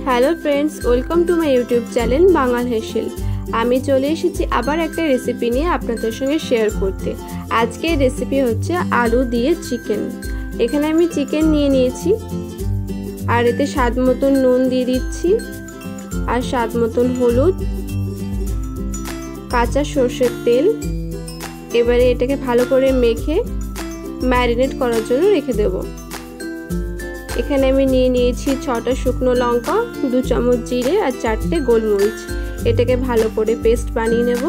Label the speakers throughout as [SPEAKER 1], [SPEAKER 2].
[SPEAKER 1] Hello friends, welcome to my YouTube channel Bangal Hesel. আমি চলে এসেছি আবার একটা রেসিপি নিয়ে আপনাদের সঙ্গে শেয়ার করতে। আজকের রেসিপি হচ্ছে আলু দিয়ে চিকেন। এখানে আমি চিকেন নিয়ে নিয়েছি আর এতে স্বাদ মতন নুন দিয়ে দিচ্ছি আর স্বাদ মতন হলুদ, কাঁচা সর্ষের তেল। এবারে এটাকে ভালো করে মেখে ম্যারিনেট করার জন্য রেখে দেব। এখানে আমি নিয়ে নিয়েছি 6টা শুকনো লঙ্কা, 2 চামচ জিরে আর 4টে গোলমরিচ। এটাকে ভালো করে পেস্ট বানিয়ে নেব।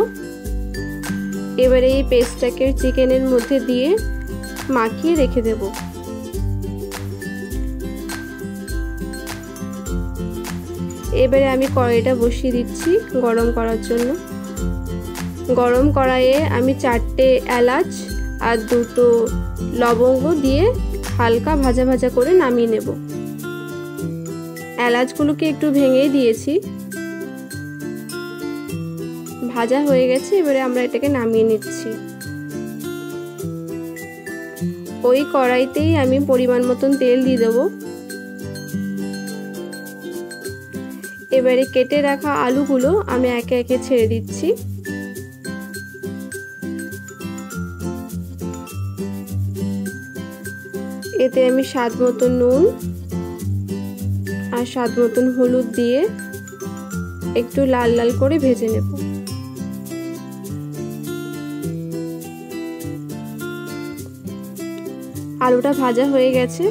[SPEAKER 1] এবারে এই পেস্টটাকে চিকেনের মধ্যে দিয়ে মাখিয়ে রেখে দেব। এবারে আমি কড়াইটা বসিয়ে দিচ্ছি গরম করার জন্য। গরম কড়াইয়ে আমি 4টে এলাচ আর 2টো লবঙ্গ দিয়ে হালকা ভাজা ভাজা করে নামিয়ে নেব। এলাচগুলোকে একটু ভেঙে দিয়েছি, ভাজা হয়ে গেছে। এবারে আমরা এটাকে নামিয়ে নিচ্ছি। ওই কড়াইতেই আমি পরিমাণ মতন তেল দিয়ে দেবো। এবারে কেটে রাখা আলুগুলো আমি একে একে ছেড়ে দিচ্ছি। এতে আমি স্বাদ মতন নুন আর স্বাদ মতন হলুদ দিয়ে একটু লাল লাল করে ভেজে নেব। আলুটা ভাজা হয়ে গেছে।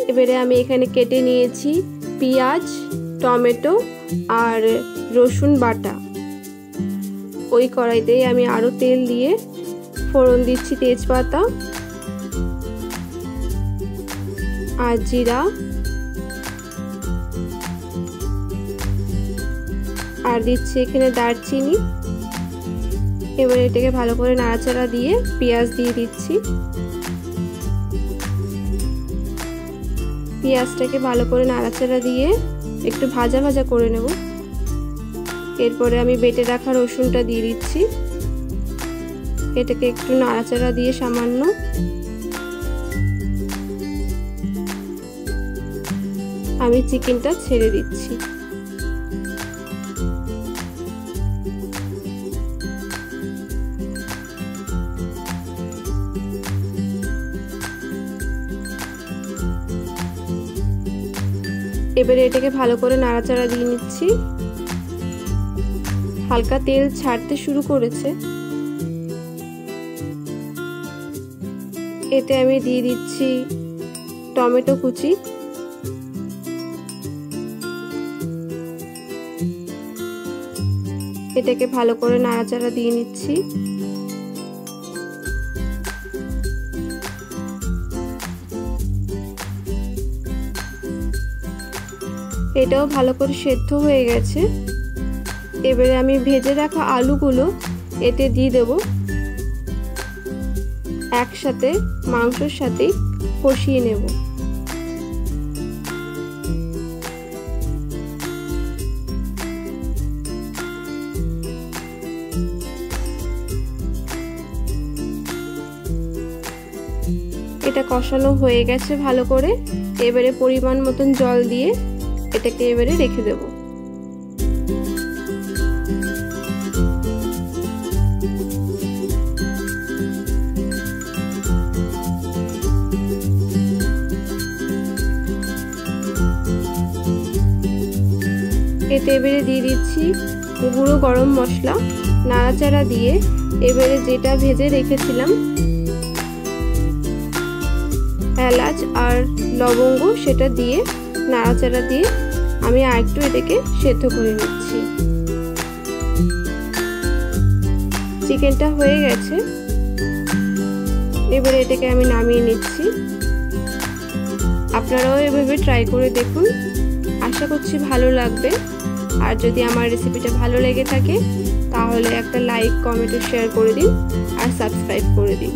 [SPEAKER 1] এবারে আমি এখানে কেটে নিয়েছি পেঁয়াজ, টমেটো আর রসুন বাটা। ওই কড়াইতেই আমি আরো তেল দিয়ে ফোড়ন দিচ্ছি তেজপাতা আর জিরা আর দিচ্ছি এখানে দারচিনি। এবার এটাকে ভালো করে নাড়াচাড়া দিয়ে পেঁয়াজ দিয়ে দিচ্ছি। পেঁয়াজটাকে ভালো করে নাড়াচাড়া দিয়ে একটু ভাজা ভাজা করে নেব। এরপরে আমি বেটে রাখা রসুনটা দিয়ে দিচ্ছি। এটাকে একটু নাড়াচাড়া দিয়ে সামান্য আমি চিকেনটা ছেড়ে দিচ্ছি। এবারে এটাকে ভালো করে নাড়াচাড়া দিয়ে নিচ্ছি। হালকা তেল ছাড়তে শুরু করেছে। এতে আমি দিয়ে দিচ্ছি টমেটো কুচি। এটাকে ভালো করে নাড়াচাড়া দিয়ে নিচ্ছি। এটাও ভালো করে সেদ্ধ হয়ে গেছে। এবারে আমি ভেজে রাখা আলুগুলো এতে দিয়ে দেব। একসাথে মাংসের সাথে কষিয়ে নেব। এটা কষানো হয়ে গেছে ভালো করে। এবারে পরিমাণ মতন জল দিয়ে এটাকে এবারে রেখে দেব। এতে এবারে দিয়ে দিচ্ছি গুঁড়ো গরম মশলা। নাড়াচাড়া দিয়ে এবারে যেটা ভেজে রেখেছিলাম এলাচ আর লবঙ্গ সেটা দিয়ে নাড়াচাড়া দিয়ে আমি আরেকটু এটাকে সেদ্ধ করে নিচ্ছি। চিকেনটা হয়ে গেছে। এবারে এটাকে আমি নামিয়ে নিচ্ছি। আপনারাও এভাবে ট্রাই করে দেখুন, আশা করছি ভালো লাগবে। আর যদি আমার রেসিপিটা ভালো লেগে থাকে তাহলে একটা লাইক, কমেন্ট ও শেয়ার করে দিন আর সাবস্ক্রাইব করে দিন।